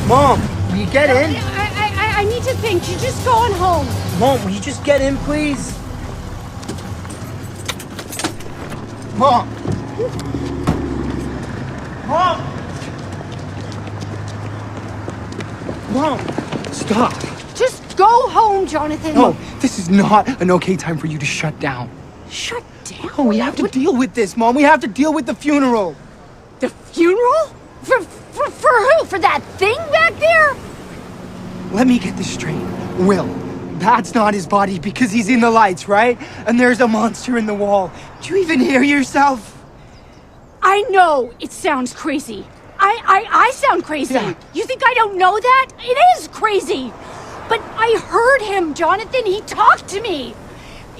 Mom, will you get in? I need to think. You're just going home. Mom, will you just get in, please? Mom! Mom! Mom! Stop! Just go home, Jonathan. No, this is not an okay time for you to shut down. Shut down? Oh, we have to deal with this, Mom. We have to deal with the funeral. The funeral? For who? For that thing back there? Let me get this straight. Will, that's not his body because he's in the lights, right? And there's a monster in the wall. Do you even hear yourself? I know it sounds crazy. I sound crazy. Yeah. You think I don't know that? It is crazy. But I heard him, Jonathan. He talked to me.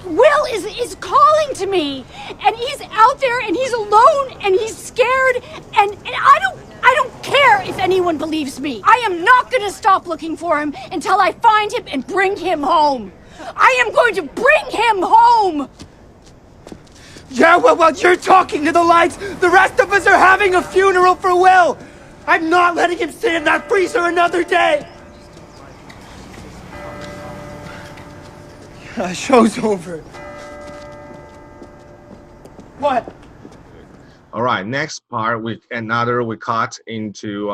Will is calling to me. And he's out there and he's alone and he's scared. And I don't care if anyone believes me. I am not going to stop looking for him until I find him and bring him home. I am going to bring him home. Yeah, well, you're talking to the lights. The rest of us are having a funeral for Will. I'm not letting him sit in that freezer another day. Show's over. What? All right, next part we cut into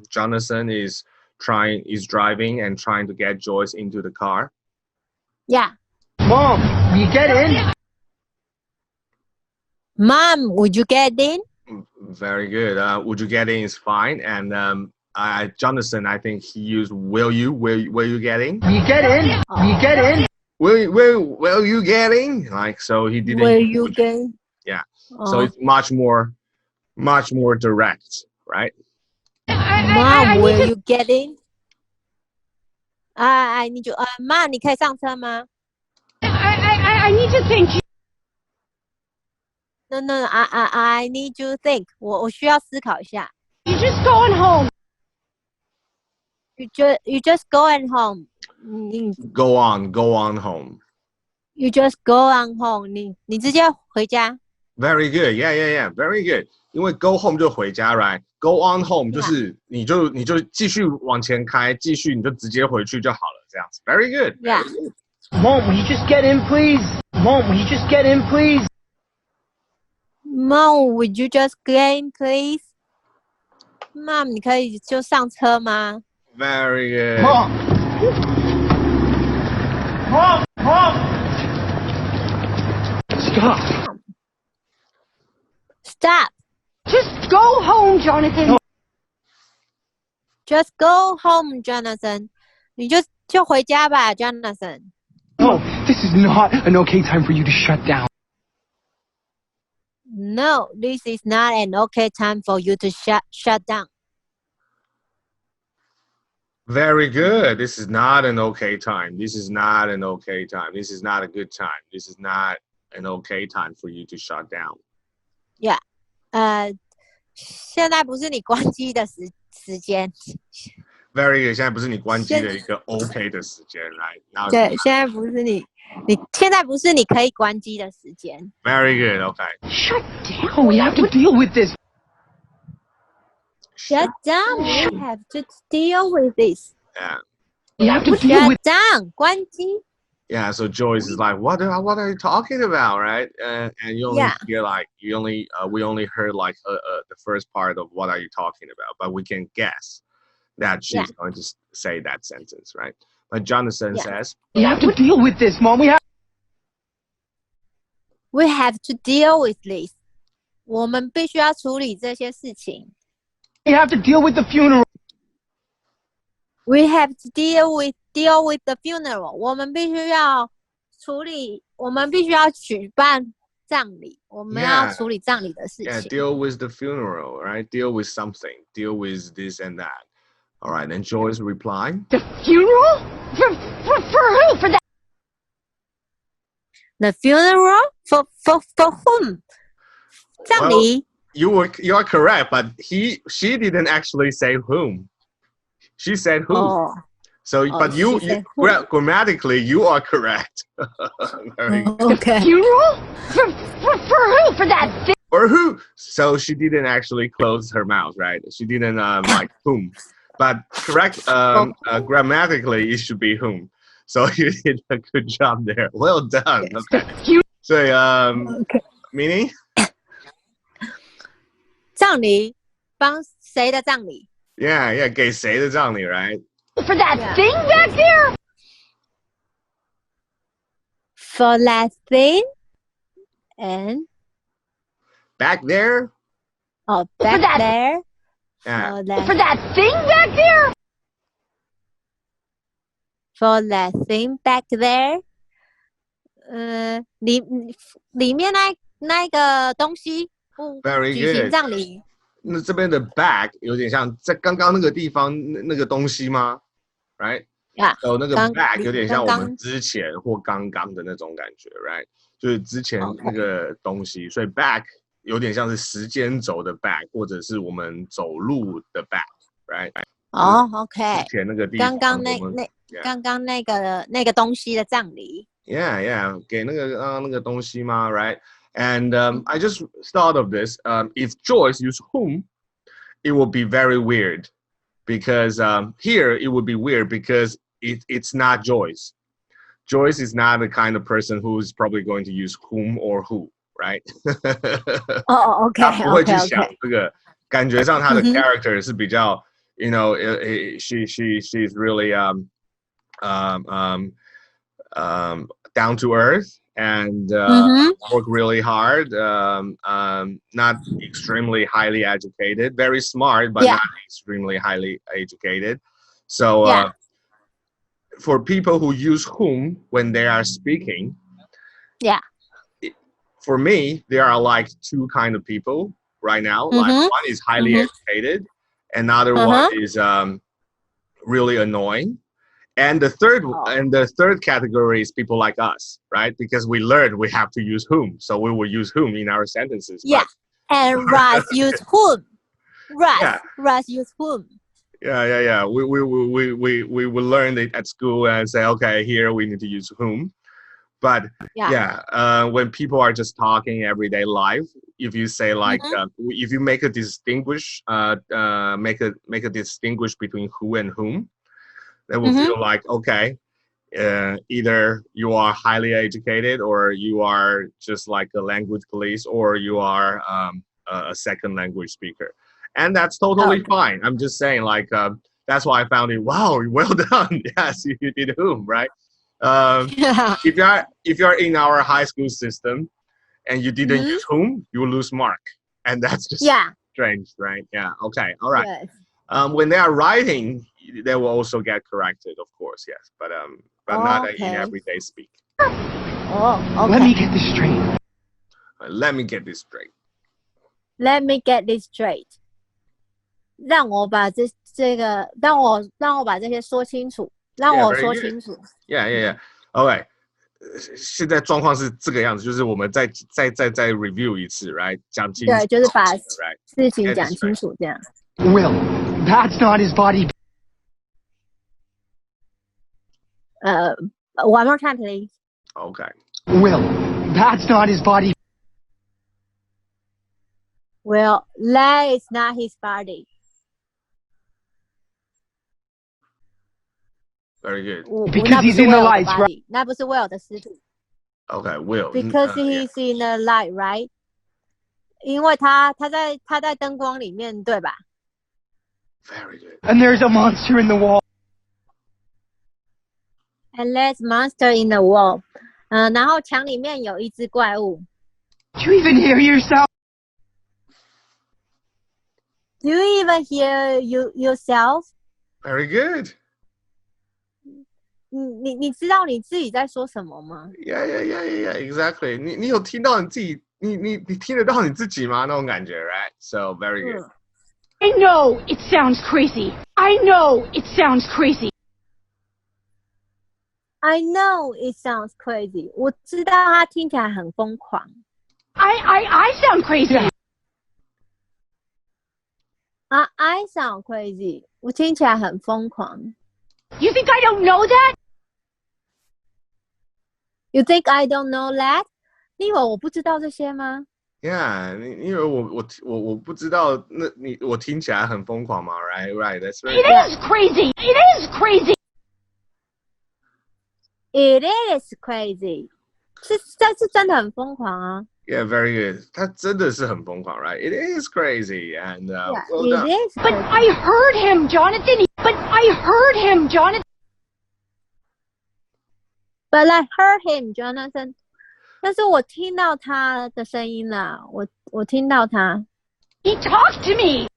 Jonathan is driving and trying to get Joyce into the car. Yeah. Mom, will you get in? Mom, would you get in? Very good. Would you get in is fine. And Jonathan, I think he used will you get in? Will you get in? Will you get in? Will you get in? Like, so he didn't. Will you get in? Yeah. So it's much more direct, right? Mom, will you get in? I need you. Mom, 你可以上车吗？ I need to think. No, I need to think. 我需要思考一下。 You're just going home. You just going home. Go on home. You just go on home. 你直接回家。 Very good. Yeah. Very good. 因为 go home 就回家 right? Go on home 就是你就继续往前开，继续你就直接回去就好了，这样子。Very good. Yeah. Mom, will you just get in, please? Mom, will you just get in, please? Mom, would you just get in, please? Mom, 你可以就上车吗？ Very good. Mom! Stop! Stop. Just go home, Jonathan. Just go home, Jonathan. 你就回家吧 Jonathan. No, this is not an okay time for you to shut down. No, this is not an okay time for you to shut down. Very good. This is not an okay time. This is not an okay time. This is not a good time. This is not an okay time for you to shut down. Yeah. 现在不是你关机的时间。Very good. 现在不是你关机的一个 OK 的时间 ，right? 对，现在不是你现在不是你可以关机的时间。Very good. Okay. Shut down. Oh, we have to deal with this. Shut down. We have to deal with this. Yeah. We have to deal Shut with. down. 关机。 Yeah. So Joyce is like, what are you talking about, right? And you only hear like we only heard like the first part of what are you talking about, but we can guess that she's going to say that sentence, right? But Jonathan says, We have to deal with this, Mom. We have to deal with this. 我们必须要处理这些事情。 We have to deal with the funeral. We have to deal with the funeral. 我们必须要处理，我们必须要举办葬礼，我们要处理葬礼的事情。Yeah, deal with the funeral, right? Deal with something. Deal with this and that. All right, then Joyce replied. The funeral? For who? For that? The funeral? For whom? 葬礼。 You are correct, but she didn't actually say whom. She said who. Oh. So, but you grammatically you are correct. Very good. Okay. Funeral? For who? For that thing? Or who? So she didn't actually close her mouth, right? She didn't like whom. but correct grammatically it should be whom. So you did a good job there. Well done. Okay. So Okay. Meaning? 葬礼，帮谁的葬礼 Yeah, 给谁的葬礼 right? For that thing back there? For that thing and Back there? back that- there. Yeah. For that thing back there? For that thing back there. 里面那个东西， Very 举行 good. 葬礼。那这边的 back 有点像在刚刚那个地方那个东西吗 ？Right? Yeah. 那个 back 有点像我刚们之前或刚刚的那种感觉 ，right？就是之前那个东西，所以 back 有点像是时间轴的 back， 或者是我们走路的 back，right？OK。之前那个地方，刚刚那个东西的葬礼。Yeah, 给那个东西吗 ？Right? And I just thought of this. If Joyce used whom, it would be very weird, because here it would be weird because it's not Joyce. Joyce is not the kind of person who's probably going to use whom or who, right? OK， 他不会去想这个，感觉上他的 character 是比较 you know, she's really down to earth and work really hard. Not extremely highly educated, very smart, but not extremely highly educated. So for people who use whom when they are speaking, for me, there are like two kind of people right now. Like one is highly educated, another one is really annoying. And the third category is people like us, right? Because we learned we have to use whom, so we will use whom in our sentences. Yeah, and Russ use whom. Russ use whom. Yeah. We will learn it at school and say, okay, here we need to use whom. But when people are just talking everyday life, if you say like, if you make a distinguish between who and whom, they will feel like, okay, either you are highly educated or you are just like a language police or you are a second language speaker. And that's totally fine. I'm just saying like, that's why I found it, wow, well done. Yes, you did whom, right? If you're in our high school system and you didn't use whom, you will lose mark. And that's just strange, right? Yeah, okay, all right. Yes. When they are writing, they will also get corrected, of course, yes. But not in everyday speak. Okay. Let me get this straight. Let me get this straight. Let me get this straight. 让我把这个让我把这些说清楚，让我说清楚。Yeah. Okay. 现在状况是这个样子，就是我们再 review 一次 ，right？ 讲清楚。对，就是把 right? 事情讲清楚，这样。Will, that's not his body. One more time, please. Okay. Will, that's not his body. Well, that is not his body. Very good. Because he's in the lights, right? 那不是 Will 的尸体。Okay, Will. Because he's in the light, right? 因为他在灯光里面，对吧？ Very good. And there's a monster in the wall. And there's monster in the wall. 然后墙里面有一只怪物。 Do you even hear yourself? Do you even hear yourself? Very good. 你知道你自己在说什么吗？ Yeah. Exactly. 你有听到你自己，你听得到你自己吗？那种感觉 ，right? So very good. I know it sounds crazy. I know it sounds crazy. I know it sounds crazy. 我知道它听起来很疯狂。I sound crazy. I sound crazy. 我听起来很疯狂。 You think I don't know that? You think I don't know that? 你以为我不知道这些吗 Yeah，因为我不知道，我听起来很疯狂嘛，right? That's right. It is crazy. It is crazy. It is crazy. 这是真的很疯狂啊。Yeah, very good. 他真的是很疯狂 right? It is crazy, and Yeah, well it done. is. But I heard him, Jonathan. But I heard him, Jonathan. But I heard him, Jonathan. 但是我听到他的声音了，我听到他。He talked to me.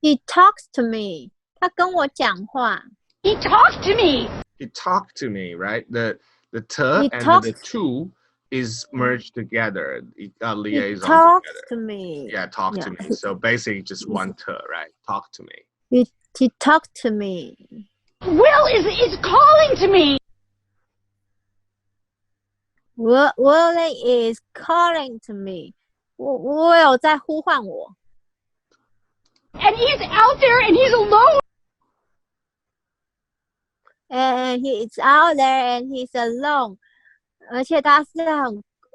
He talks to me. 他跟我讲话。He talked to me. He talked to me, right? The t He and the talks- to is merged together. Liaison He talks together. to me. Yeah, talk to Yeah. me. So basically just one t, right? Talk to me. He talked to me. Will is calling to me. Willie is calling to me. Will 在呼唤我。And he's out there and he's alone. And he's out there and he's alone. 而且他是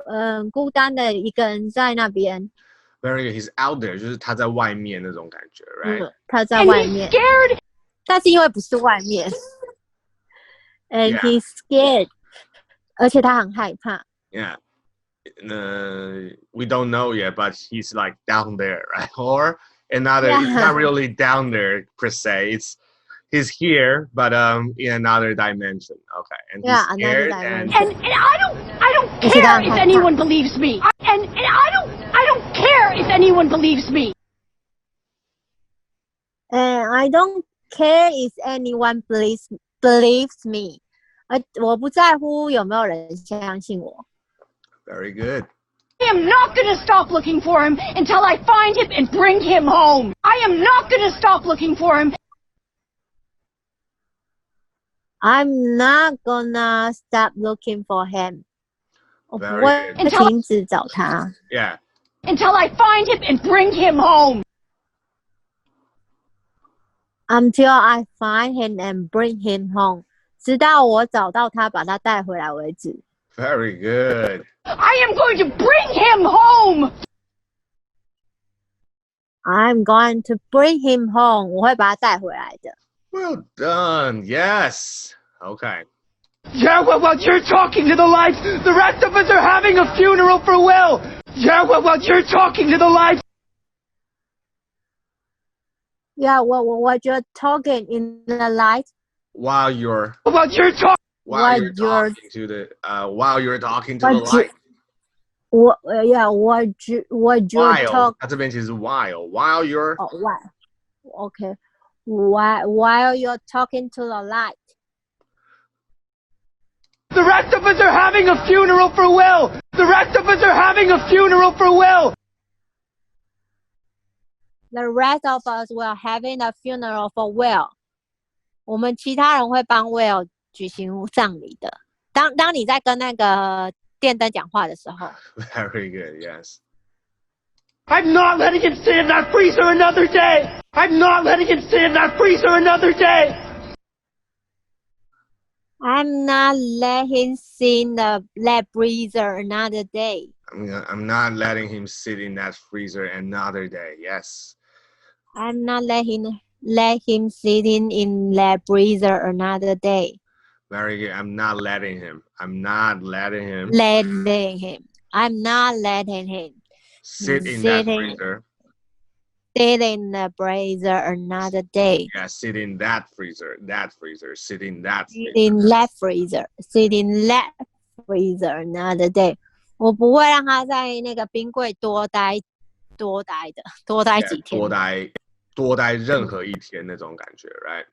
很孤单的一个人在那边。Very good. He's out there， 就是他在外面那种感觉 right? 他在 And 外 he's 面， scared. 但是因为不是外面。And Yeah. he's scared. 而且他很害怕。Yeah. We don't know yet, but he's like down there, right? Or another, Yeah. it's not really down there per se. He's here, but in another dimension. Okay. And he's Yeah, another scared dimension. And I don't Is it care on if my anyone believes me. And I don't care if anyone believes me. And I don't care if anyone believes me. 我不在乎有没有人相信我。Very good. I am not going to stop looking for him until I find him and bring him home. I am not going to stop looking for him. I'm not gonna stop looking for him. 我不 Very 会停止找他。Yeah. Until I find him and bring him home. Until I find him and bring him home. 直到我找到他，把他带回来为止。Very good. I am going to bring him home. I'm going to bring him home. 我会把他带回来的。Well done. Yes. Okay. Yeah, well, you're talking to the lights. The rest of us are having a funeral for Will. Yeah, well, you're talking to the lights. Yeah, what you're talking in the light. While you're Well, you're talking. while While you're you're- talking to the while you're talking to the What you- light. What you're While talking. 它这边其实是 while you're Oh, why? Okay. While you're talking to the light. The rest of us are having a funeral for Will. The rest of us are having a funeral for Will. The rest of us will having a funeral for Will. 我们其他人会帮 Will 举行葬礼的。当你在跟那个电灯讲话的时候 very good. Yes. I'm not letting him sit in that freezer another day. I'm not letting him sit in that freezer another day. I'm not letting him sit in the lab freezer another day. I'm not letting him sit in that freezer another day. Yes. I'm not letting him sit in lab freezer another day. Very good. I'm not letting him. I'm not letting him Letting him. I'm not letting him sit in that Sitting- freezer. sit in the freezer another day. Yeah, sit in that freezer. That freezer. Sit in that Sit freezer. in lab freezer. Sit in lab freezer another day. 我不会让他在那个冰柜多待几 Yeah, 天。多待任何一天那种感觉 right?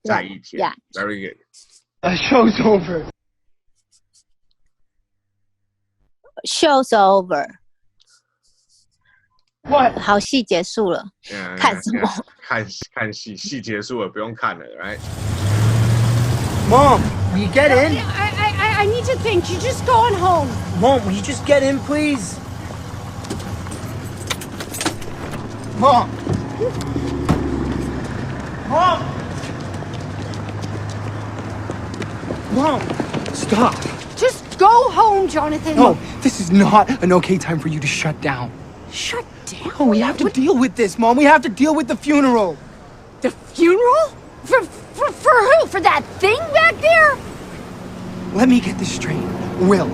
在一天 yeah. Very good. The show's over. Show's over. What? 好戏结束了。 Yeah, 看什么？看戏结束了，不用看了 right? Mom, will you get in? I need to think. You just going home. Mom, will you just get in, please? Mom. Mom. Mom. Stop. Just Go home, Jonathan. No, this is not an okay time for you to shut down. Shut down. Oh, we have to deal with this, Mom. We have to deal with the funeral. The funeral? For who? For that thing back there? Let me get this straight. Will,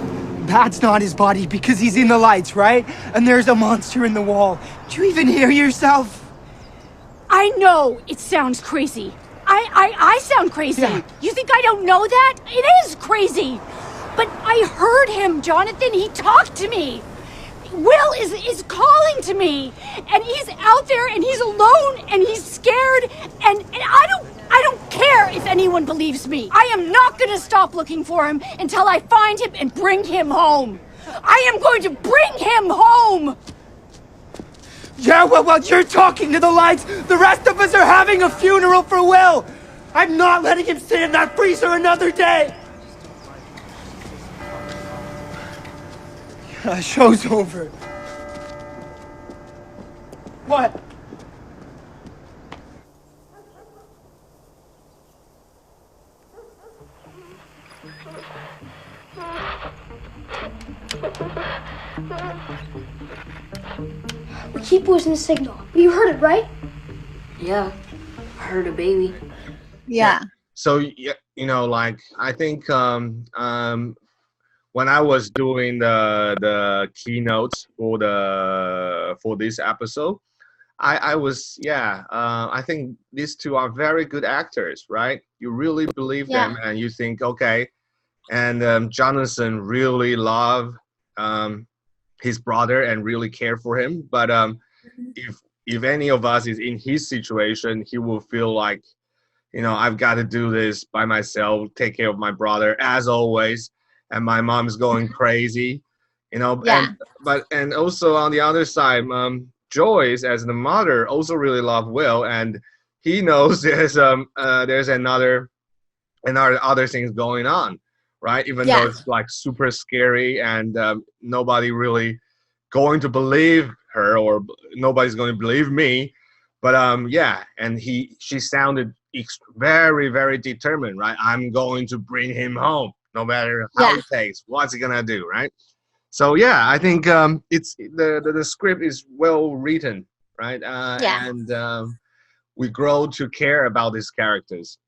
that's not his body because he's in the lights, right? And there's a monster in the wall. Do you even hear yourself? I know it sounds crazy. I sound crazy. Yeah. You think I don't know that? It is crazy. But I heard him, Jonathan. He talked to me. Will is calling to me. And he's out there and he's alone and he's scared. And I don't care if anyone believes me. I am not going to stop looking for him until I find him and bring him home. I am going to bring him home. Yeah, well, you're talking to the lights. The rest of us are having a funeral for Will. I'm not letting him sit in that freezer another day. Show's over. What? We keep losing the signal. You heard it, right? Yeah, I heard a baby. Yeah. So yeah, like I think when I was doing the keynotes for this episode, I was I think these two are very good actors, right? You really believe them, and you think okay, and Jonathan really loved his brother and really care for him, but if any of us is in his situation, he will feel like, I've got to do this by myself, take care of my brother as always, and my mom's going crazy, and also on the other side, Joyce as the mother also really love Will, and he knows there's another other things going on, right? Even though it's like super scary and nobody really going to believe her, or nobody's going to believe me, but and she sounded very, very determined, right? I'm going to bring him home no matter how it takes. What's he gonna do, right? So I think it's the script is well written, right? And we grow to care about these characters.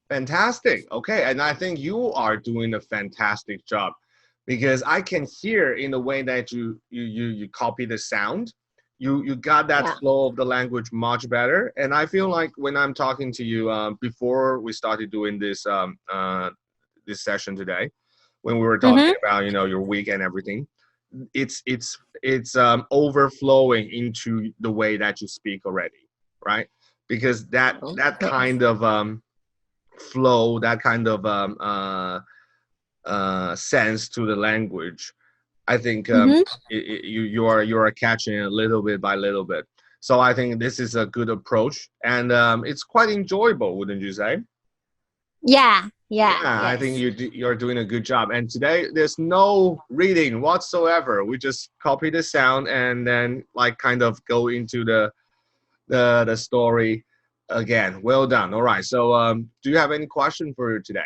Fantastic. Okay, and I think you are doing a fantastic job, because I can hear in the way that you copy the sound, you got that flow of the language much better. And I feel like when I'm talking to you before we started doing this this session today, when we were talking about your week and everything, it's overflowing into the way that you speak already, right? Because that kind of flow, that kind of sense to the language, I think you are catching it little bit by little bit. So I think this is a good approach, and it's quite enjoyable, wouldn't you say? Yeah. I think you're doing a good job. And today there's no reading whatsoever. We just copy the sound and then like kind of go into the story again. Well done. All right. So do you have any question for today?